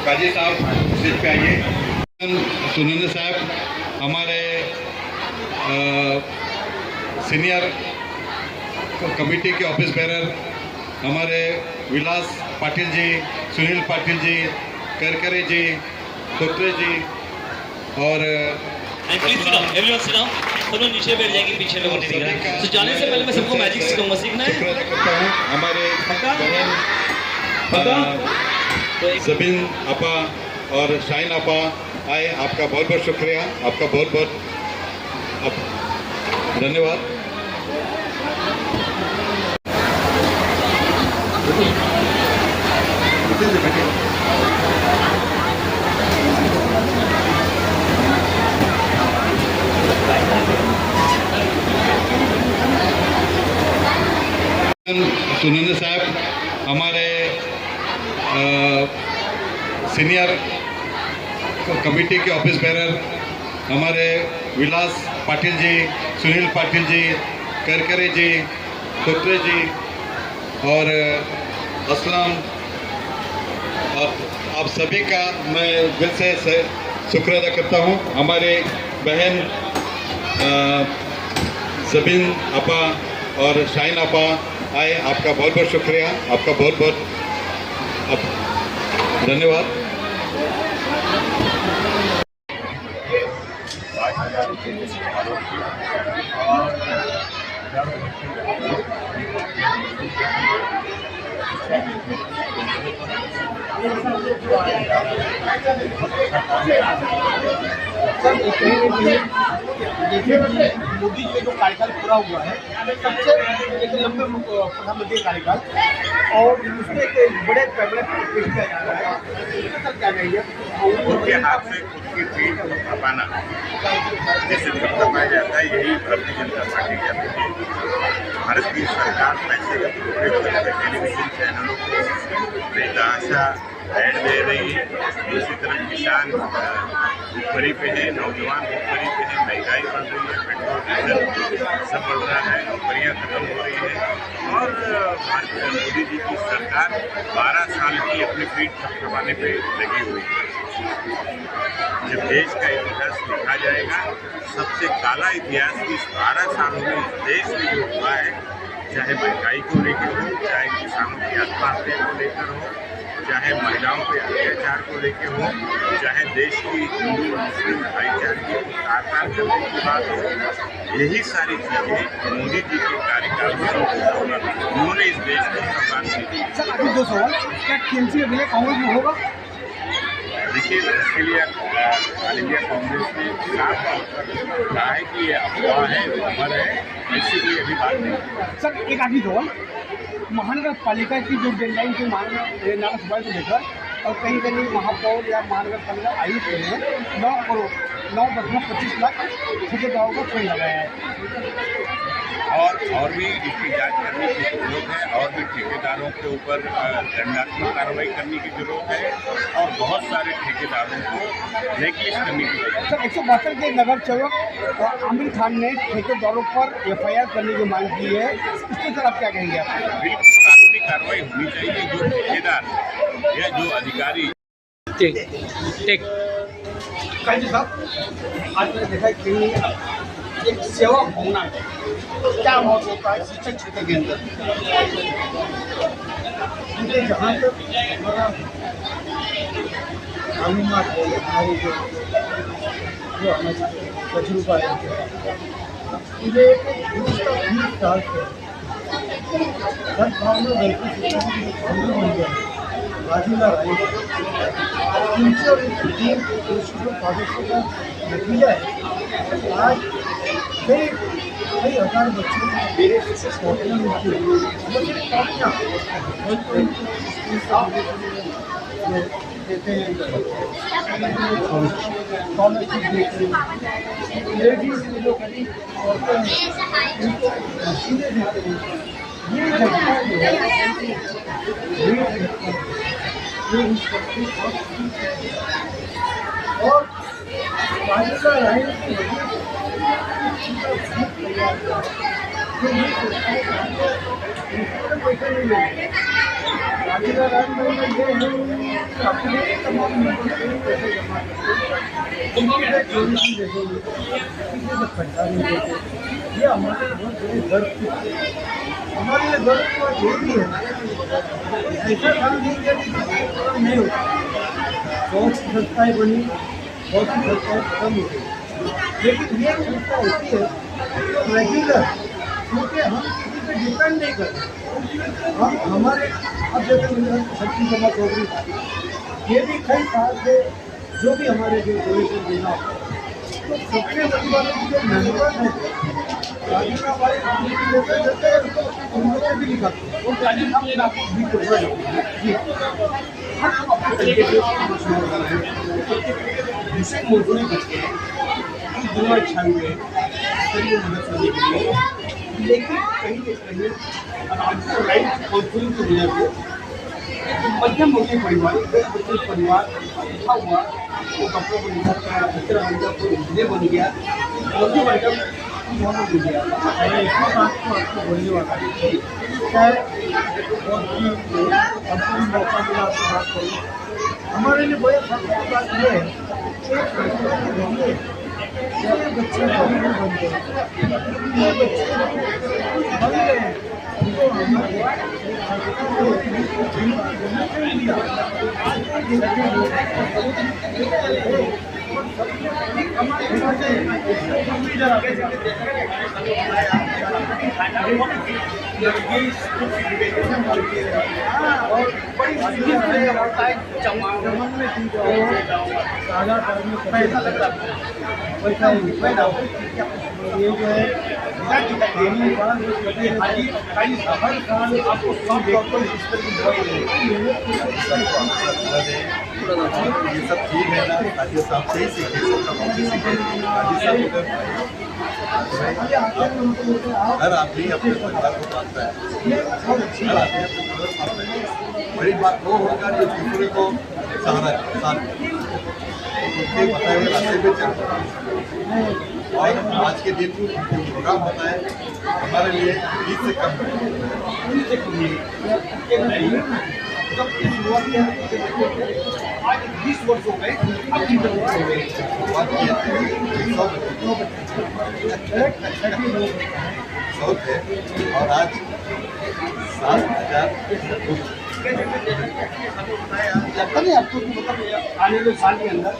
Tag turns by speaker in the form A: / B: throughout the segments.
A: काजी साहब स्टेज पे आइए। सुरेंद्र साहब हमारे सीनियर कमेटी के ऑफिस बेरर, हमारे विलास पाटिल जी, सुनील पाटिल जी, करकरे जी, खोत्रे जी और
B: सब लोग नीचे बैठ जाएंगे, पीछे लोगों ने दिखा। तो जाने से पहले मैं सबको मैजिक सिखाऊंगा, सीखना है।
A: हमारे जबीन आपा और शाइन आपा आए, आपका बहुत बहुत शुक्रिया, आपका बहुत बहुत धन्यवाद। सुरेंद्र साहब हमारे सीनियर कमेटी के ऑफिस बेरर, हमारे विलास पाटिल जी, सुनील पाटिल जी, करकरे जी, खोत्रे जी और असलम, और आप सभी का मैं दिल से शुक्र अदा करता हूँ। हमारे बहन जबीन आपा और शाइन आपा आए, आपका बहुत बहुत शुक्रिया, आपका बहुत बहुत धन्यवाद।
C: देखिए मोदी जी जो कार्यकाल पूरा हुआ है, सबसे एक लंबे प्रधानमंत्री कार्यकाल, और उसमें एक बड़े पैमाने पर पेश किया जा रहा है। क्या कहिए,
D: उनके हाथ में खुद की पीठ खपाना जिसे दबाया जाता है, यही भारतीय जनता पार्टी का है। भारत की सरकार पैसे का टेलीविजन चैनलों को बेतहाशा ऐड दे रही है। दूसरी तरफ किसान भुखमरी पे है, नौजवान भुखमरी पे है, महंगाई बढ़ रही है, पेट्रोल डीजल सब बढ़ रहा है, नौकरियाँ खत्म हो रही है, और मोदी जी की सरकार 12 साल की अपनी पीठ थपथपाने पे लगी हुई है। जब देश का इतिहास लिखा जाएगा, सबसे काला इतिहास इस 12 सालों में इस देश में जो हुआ है, चाहे महंगाई को लेकर हो, चाहे किसानों की आत्महत्या को लेकर हो, चाहे महिलाओं के अत्याचार को लेकर हो, चाहे देश की हिंदू मुस्लिम भाईचारे की साकार करने की बात हो, यही सारी चीजें मोदी जी के कार्यकाल में उन्होंने इस देश को सरकार दी।
C: सर अभी 2 सवाल, क्या टीएमसी अभी कांग्रेस में होगा?
D: देखिए, इसके लिए ऑल इंडिया कांग्रेस ने साफ तौर पर कहा है कि ये अफवाह है, खबर है, ऐसी कोई अभी बात नहीं।
C: सर एक आखिरी सवाल, महानगर पालिका की जो डेडलाइन थी नारा सभा को लेकर, और कहीं कहीं महापौर या महानगर पालिका आयुक्त ने 9.25 लाख ठेकेदारों को फाइन लगाया है।
D: और भी इसकी जांच करने की जरूरत है, और भी ठेकेदारों के ऊपर दंडात्मक कार्रवाई करने की जरूरत है, और बहुत सारे ठेकेदारों को ब्लैकलिस्ट करने की जरूरत है।
C: सर 172 के नगर सेवक और आमिर खान ने ठेकेदारों पर FIR करने की मांग की है, इसके सर आप क्या कहेंगे? आप
D: बिल्कुल कानूनी कार्रवाई होनी चाहिए। जो ठेकेदार या जो अधिकारी
C: काजी साहब, आज मैंने देखा कि एक सेवक होना क्या महत्व होता है शिक्षण क्षेत्र के अंदर। मुझे जहाँ तक हमारा मालूमात है, हमारी जो हमें तजुर्बा है, मुझे 20 साल से सद्भावना गलती बन गया राजीला राय उनसे और टीम का नतीजा है। आज कई कई हजार बच्चों मेरे स्कॉटलैंड में देते हैं, स्कॉलरशिप देते हैं, लेडीज जो औरतें हैं उनको मशीनें देते हैं। ये झटका जो है ये और राधिका राय की वजह पैसा नहीं लेंगे। राधिका राय में ये है अपने तमाम पैसे जमा करते पैसा नहीं देते। ये हमारे बहुत बड़े गर्व की हमारे लिए गर्व तो ये भी है ऐसा काम नहीं किया नहीं होता। बहुत सी संस्थाएँ बनी, बहुत सी संस्थाएँ खत्म हो गई, लेकिन ये संस्था होती है तो रेगुलर, क्योंकि हम किसी पे डिपेंड नहीं करते। हम हमारे अब जैसे शक्ति जमा चौधरी था, ये भी कई साल से जो भी हमारे जो डोनेशन देना होता है तो सबसे बड़ी बात है जो मेंबर है राधिका भाई देते उन्होंने भी लिखा और राधिका भी करवा जी दूसरे मजदूरी बचते हैं दुआ छाए हुए सभी मदद करने के लिए, लेकिन कहीं ना कहीं आज राइट कॉन्फ्रेंस की वजह से मध्यम वर्गीय परिवार परिवार अच्छा हुआ वो कपड़ों को निकाल कर कचरा बन गया, कोई इंजीनियर बन गया, मध्यम वर्ग बन गया। मैं एक बात को आपको बोलने वाला है, चाहे बहुत ही हमको मौका मिला आपसे बात करूँ। हमारे लिए बड़े फर्क की बात यह है कि बच्चे बन गए, ये बच्चे बन गए उनको पैसा लगता है पैसा ये जो है हर साल आपको
A: ये सब ठीक है ना, राजीव साहब से ही सीखे, हर आदमी अपने परिवार को पालता है, हर आदमी अपने परिवार को पालता है। बड़ी बात वो होगा जो दूसरे को सहारा साथ उनके बताए हुए रास्ते पे चल। और आज के दिन जो प्रोग्राम होता है हमारे लिए ईद से कम है।
C: जब शुरुआत किया आज 20 वर्ष हो गए, अब 30 वर्ष हो गए,
A: शुरुआत किए थे 100 थे और आज 7,000
C: लगता नहीं आपको कि मतलब आने वाले साल के अंदर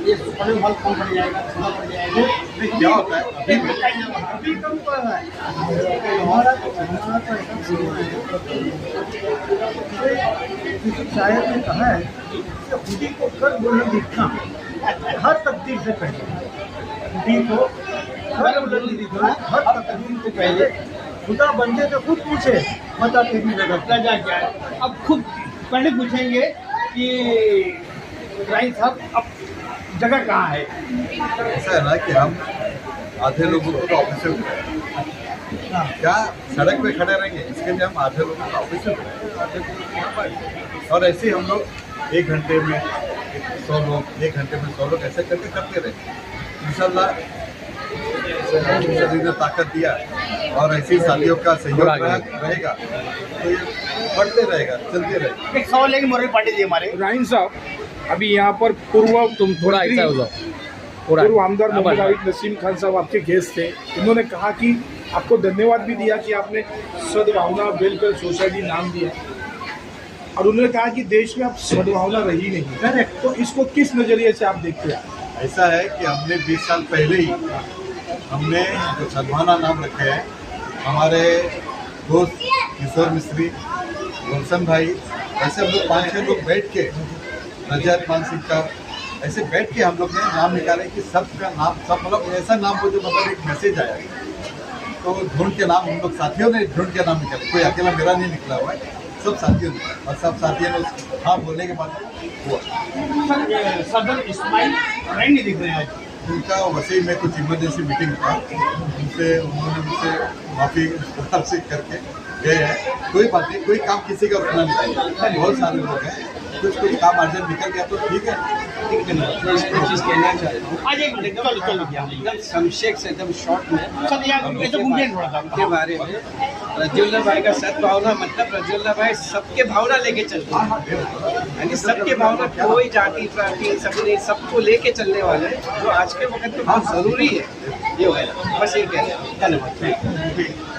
C: ये सुपरमेन हॉल कम पड़ जाएगा, थोड़ा पड़ जाएगा?
A: क्या होता है
C: अभी कम पड़ रहा है हमारा तो ऐसा किसी शायर ने कहा है कि खुदी को कर बोलना दिखना हर तकदीर से पहले, खुदी को कर बोलना दिखना हर तकदीर से पहले। खुदा बंदे से खुद पूछे बता तेरी जगह क्या क्या है। अब खुद पहले पूछेंगे कि राय साहब अब जगह कहाँ है।
A: ऐसा है ना कि हम आधे लोगों को तो ऑफिस में क्या सड़क पे खड़े रहेंगे, इसके लिए हम आधे लोगों को ऑफिस में और ऐसे ही हम लोग 1 घंटे में 100 लोग 1 घंटे में 100 लोग ऐसे करके करते रहे। इंशाल्लाह ने ताकत दिया और ऐसी साथियों का सहयोग रहेगा तो ये बढ़ते रहेगा, चलते रहेगा।
C: एक सवाल लेंगे मोरल पाटिल जी हमारे।
E: राइन साहब, अभी यहाँ पर पूर्व
B: तुम थोड़ा ऐसा हो जाओ,
E: पूर्व आमदार मोहम्मद आबिद नसीम खान साहब आपके गेस्ट थे। उन्होंने कहा कि आपको धन्यवाद भी दिया कि आपने सद्भावना वेलफेयर सोसाइटी नाम दिया और उन्होंने कहा कि देश में अब सद्भावना रही नहीं। करेक्ट, तो इसको किस नज़रिए से आप देखते हैं?
A: ऐसा है कि हमने 20 साल पहले ही हमने जो सद्भावना नाम रखे हैं, हमारे दोस्त किशोर मिस्त्री, गुलशन भाई, ऐसे हम लोग 5-6 लोग बैठ के, रजत मान सिंह का, ऐसे बैठ के हम लोग ने नाम निकाले कि सबका नाम सब मतलब ऐसा नाम हो जो मतलब एक मैसेज आया
F: तो ढूंढ के नाम उन लोग साथियों ने ढूंढ के नाम निकाले, कोई अकेला मेरा नहीं निकला हुआ है, सब साथियों ने, और सब साथियों ने हाँ बोलने के बाद हुआ।
E: सर सदर इस्माइल नहीं दिख रहे हैं आज।
F: उनका वैसे ही मैं कुछ इमरजेंसी मीटिंग था, उन्होंने मुझसे माफ़ी से करके गए हैं। कोई बात नहीं, कोई काम किसी का रुकना नहीं चाहिए, बहुत सारे लोग हैं, कुछ काम अर्जेंट निकल गया तो ठीक है।
C: मैं इसको चीज़ कहना चाहता हूँ,
E: आज एक मिनट चलो
C: एकदम संक्षेप से एकदम शॉर्ट में
E: सर यार थोड़ा सा
C: के बारे में रजीउल्लाह भाई का सद्भावना मतलब रजीउल्लाह भाई सबके भावना लेके चलते हैं, यानी सबके भावना, कोई जाति पाति सबने सबको लेके चलने वाले हैं, जो आज के वक्त में बहुत ज़रूरी है। ये है बस ये कहना है। धन्यवाद।